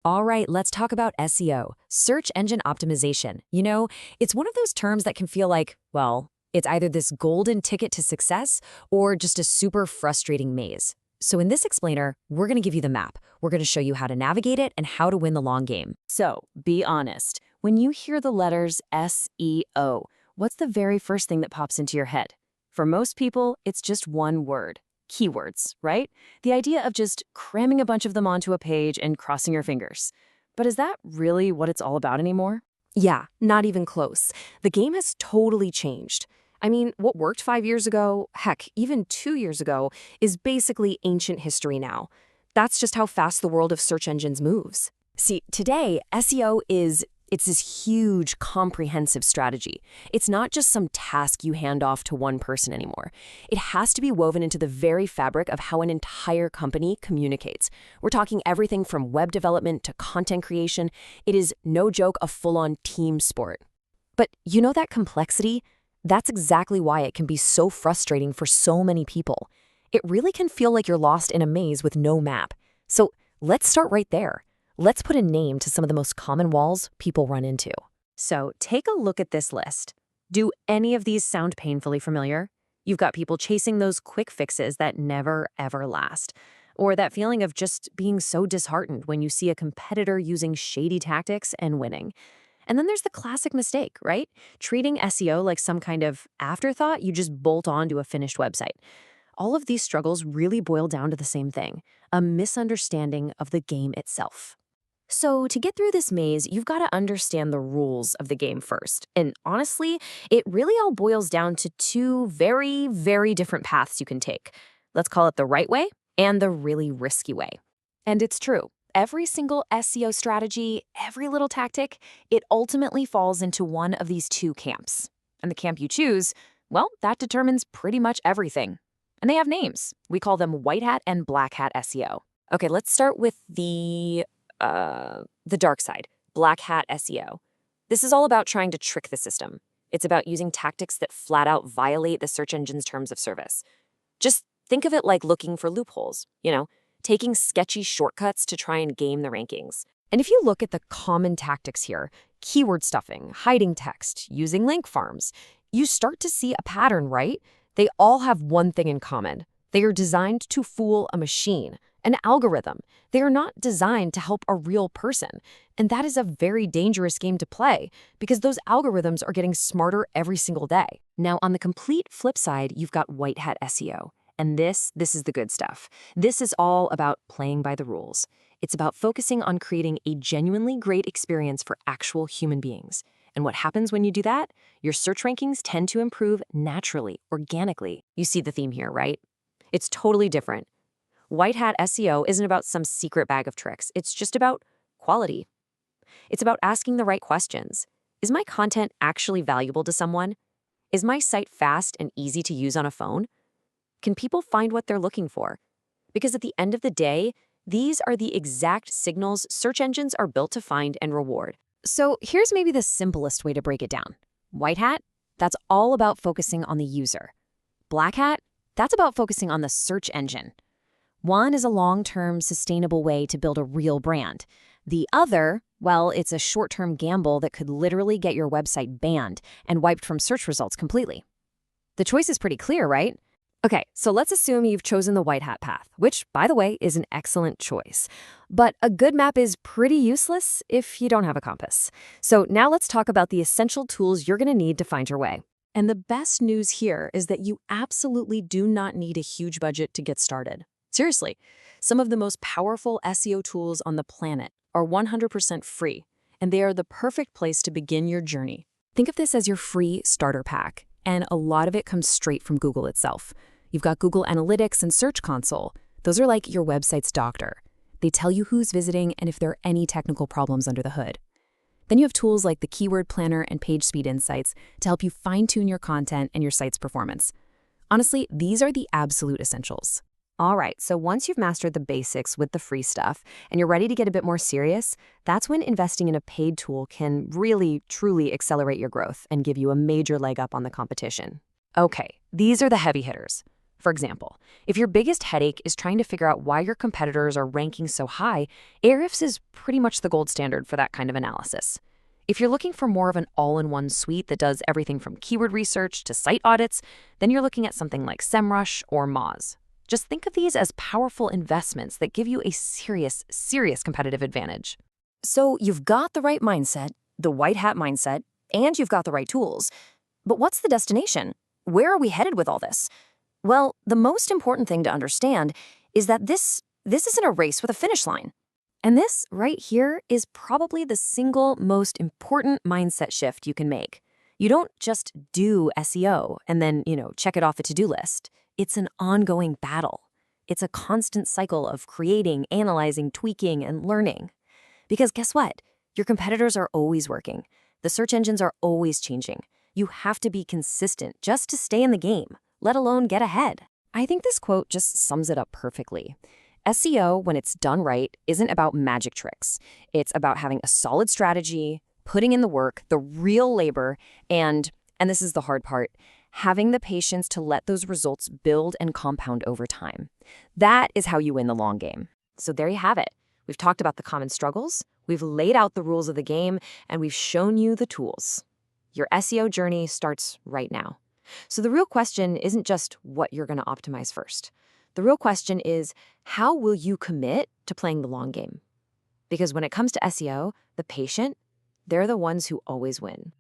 All right, let's talk about SEO, search engine optimization. It's one of those terms that can feel like, well, it's either this golden ticket to success or just a super frustrating maze. So in this explainer, we're going to give you the map. We're going to show you how to navigate it and how to win the long game. So be honest, when you hear the letters SEO, what's the very first thing that pops into your head? For most people, it's just one word. Keywords, right? The idea of just cramming a bunch of them onto a page and crossing your fingers. But is that really what it's all about anymore? Yeah, not even close. The game has totally changed. I mean, what worked 5 years ago, heck, even 2 years ago, is basically ancient history now. That's just how fast the world of search engines moves. See, today, it's this huge, comprehensive strategy. It's not just some task you hand off to one person anymore. It has to be woven into the very fabric of how an entire company communicates. We're talking everything from web development to content creation. It is, no joke, a full-on team sport. But you know that complexity? That's exactly why it can be so frustrating for so many people. It really can feel like you're lost in a maze with no map. So let's start right there. Let's put a name to some of the most common walls people run into. So take a look at this list. Do any of these sound painfully familiar? You've got people chasing those quick fixes that never, ever last. Or that feeling of just being so disheartened when you see a competitor using shady tactics and winning. And then there's the classic mistake, right? Treating SEO like some kind of afterthought you just bolt onto a finished website. All of these struggles really boil down to the same thing, a misunderstanding of the game itself. So to get through this maze, you've got to understand the rules of the game first. And honestly, it really all boils down to two very, very different paths you can take. Let's call it the right way and the really risky way. And it's true. Every single SEO strategy, every little tactic, it ultimately falls into one of these two camps. And the camp you choose, well, that determines pretty much everything. And they have names. We call them white hat and black hat SEO. Okay, let's start with the dark side, black hat SEO. This is all about trying to trick the system. It's about using tactics that flat out violate the search engine's terms of service. Just think of it like looking for loopholes, taking sketchy shortcuts to try and game the rankings. And if you look at the common tactics here, keyword stuffing, hiding text, using link farms, you start to see a pattern, right? They all have one thing in common. They are designed to fool a machine, an algorithm. They are not designed to help a real person. And that is a very dangerous game to play because those algorithms are getting smarter every single day. Now, on the complete flip side, you've got white hat SEO. And this is the good stuff. This is all about playing by the rules. It's about focusing on creating a genuinely great experience for actual human beings. And what happens when you do that? Your search rankings tend to improve naturally, organically. You see the theme here, right? It's totally different. White hat SEO isn't about some secret bag of tricks. It's just about quality. It's about asking the right questions. Is my content actually valuable to someone? Is my site fast and easy to use on a phone? Can people find what they're looking for? Because at the end of the day, these are the exact signals search engines are built to find and reward. So here's maybe the simplest way to break it down. White hat, that's all about focusing on the user. Black hat, that's about focusing on the search engine. One is a long-term, sustainable way to build a real brand. The other, well, it's a short-term gamble that could literally get your website banned and wiped from search results completely. The choice is pretty clear, right? Okay, so let's assume you've chosen the white hat path, which, by the way, is an excellent choice. But a good map is pretty useless if you don't have a compass. So now let's talk about the essential tools you're going to need to find your way. And the best news here is that you absolutely do not need a huge budget to get started. Seriously, some of the most powerful SEO tools on the planet are 100% free, and they are the perfect place to begin your journey. Think of this as your free starter pack, and a lot of it comes straight from Google itself. You've got Google Analytics and Search Console. Those are like your website's doctor. They tell you who's visiting and if there are any technical problems under the hood. Then you have tools like the Keyword Planner and Page Speed Insights to help you fine-tune your content and your site's performance. Honestly, these are the absolute essentials. All right, so once you've mastered the basics with the free stuff and you're ready to get a bit more serious, that's when investing in a paid tool can really, truly accelerate your growth and give you a major leg up on the competition. Okay, these are the heavy hitters. For example, if your biggest headache is trying to figure out why your competitors are ranking so high, Ahrefs is pretty much the gold standard for that kind of analysis. If you're looking for more of an all-in-one suite that does everything from keyword research to site audits, then you're looking at something like SEMrush or Moz. Just think of these as powerful investments that give you a serious, serious competitive advantage. So you've got the right mindset, the white hat mindset, and you've got the right tools. But what's the destination? Where are we headed with all this? Well, the most important thing to understand is that this isn't a race with a finish line. And this right here is probably the single most important mindset shift you can make. You don't just do SEO and then, check it off a to-do list. It's an ongoing battle. It's a constant cycle of creating, analyzing, tweaking, and learning. Because guess what? Your competitors are always working. The search engines are always changing. You have to be consistent just to stay in the game, let alone get ahead. I think this quote just sums it up perfectly. SEO, when it's done right, isn't about magic tricks. It's about having a solid strategy, putting in the work, the real labor, and this is the hard part, having the patience to let those results build and compound over time. That is how you win the long game. So there you have it. We've talked about the common struggles, we've laid out the rules of the game, and we've shown you the tools. Your SEO journey starts right now. So the real question isn't just what you're going to optimize first. The real question is, how will you commit to playing the long game? Because when it comes to SEO, the patient, they're the ones who always win.